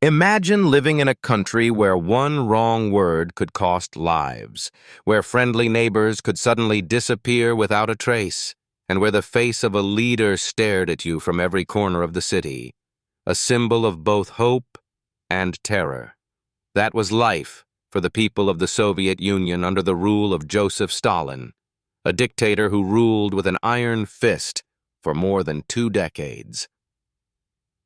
Imagine living in a country where one wrong word could cost lives, where friendly neighbors could suddenly disappear without a trace, and where the face of a leader stared at you from every corner of the city, a symbol of both hope and terror. That was life for the people of the Soviet Union under the rule of Joseph Stalin, a dictator who ruled with an iron fist for more than 2 decades.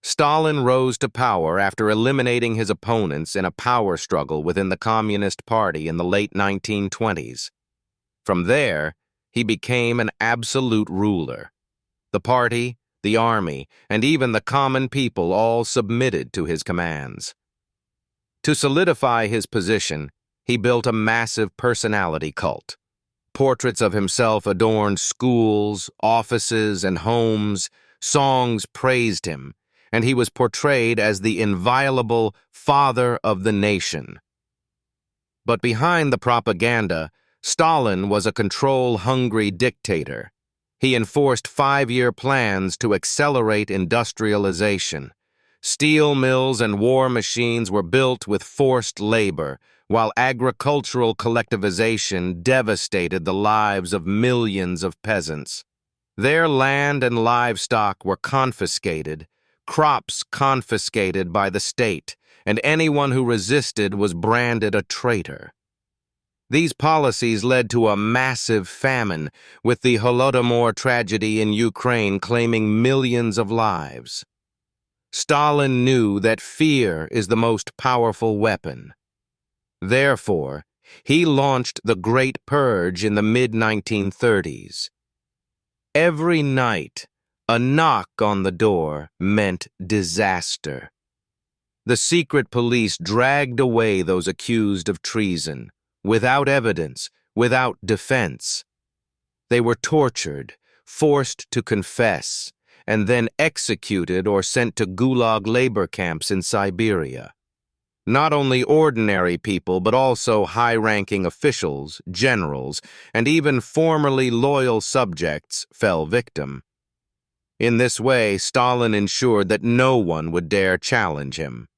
Stalin rose to power after eliminating his opponents in a power struggle within the Communist Party in the late 1920s. From there, he became an absolute ruler. The party, the army, and even the common people all submitted to his commands. To solidify his position, he built a massive personality cult. Portraits of himself adorned schools, offices, and homes. Songs praised him, and he was portrayed as the inviolable father of the nation. But behind the propaganda, Stalin was a control-hungry dictator. He enforced 5-year plans to accelerate industrialization. Steel mills and war machines were built with forced labor, while agricultural collectivization devastated the lives of millions of peasants. Their land and livestock were confiscated, crops confiscated by the state, and anyone who resisted was branded a traitor. These policies led to a massive famine, with the Holodomor tragedy in Ukraine claiming millions of lives. Stalin knew that fear is the most powerful weapon. Therefore, he launched the Great Purge in the mid-1930s. Every night, a knock on the door meant disaster. The secret police dragged away those accused of treason, without evidence, without defense. They were tortured, forced to confess, and then executed or sent to gulag labor camps in Siberia. Not only ordinary people, but also high-ranking officials, generals, and even formerly loyal subjects fell victim. In this way, Stalin ensured that no one would dare challenge him.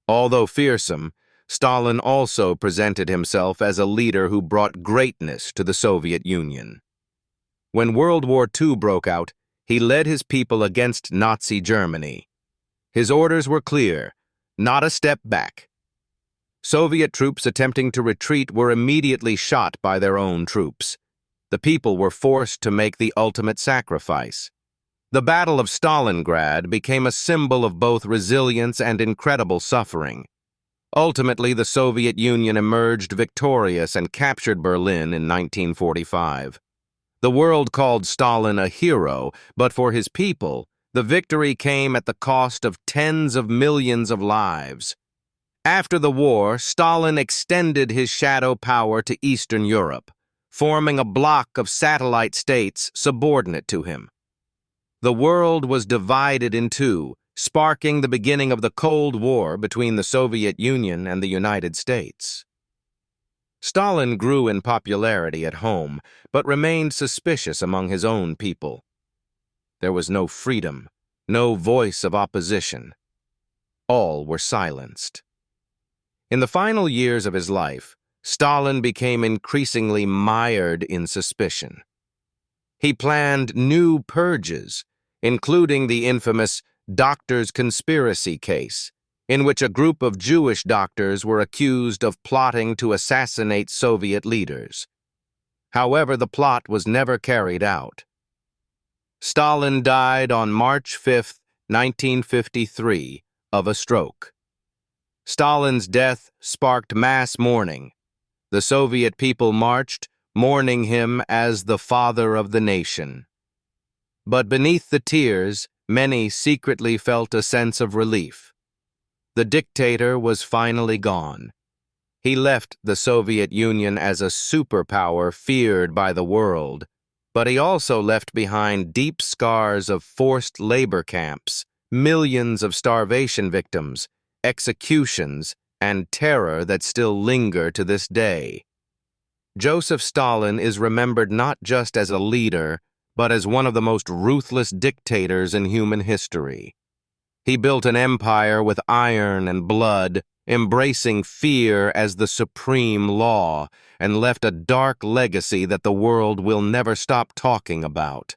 Although fearsome, Stalin also presented himself as a leader who brought greatness to the Soviet Union. When World War II broke out, he led his people against Nazi Germany. His orders were clear: not a step back. Soviet troops attempting to retreat were immediately shot by their own troops. The people were forced to make the ultimate sacrifice. The Battle of Stalingrad became a symbol of both resilience and incredible suffering. Ultimately, the Soviet Union emerged victorious and captured Berlin in 1945. The world called Stalin a hero, but for his people, the victory came at the cost of tens of millions of lives. After the war, Stalin extended his shadow power to Eastern Europe, forming a bloc of satellite states subordinate to him. The world was divided in two, sparking the beginning of the Cold War between the Soviet Union and the United States. Stalin grew in popularity at home, but remained suspicious among his own people. There was no freedom, no voice of opposition. All were silenced. In the final years of his life, Stalin became increasingly mired in suspicion. He planned new purges, including the infamous doctors' conspiracy case, in which a group of Jewish doctors were accused of plotting to assassinate Soviet leaders. However, the plot was never carried out. Stalin died on March 5, 1953, of a stroke. Stalin's death sparked mass mourning. The Soviet people marched, mourning him as the father of the nation. But beneath the tears, many secretly felt a sense of relief. The dictator was finally gone. He left the Soviet Union as a superpower feared by the world, but he also left behind deep scars of forced labor camps, millions of starvation victims, executions, and terror that still linger to this day. Joseph Stalin is remembered not just as a leader, but as one of the most ruthless dictators in human history. He built an empire with iron and blood, embracing fear as the supreme law, and left a dark legacy that the world will never stop talking about.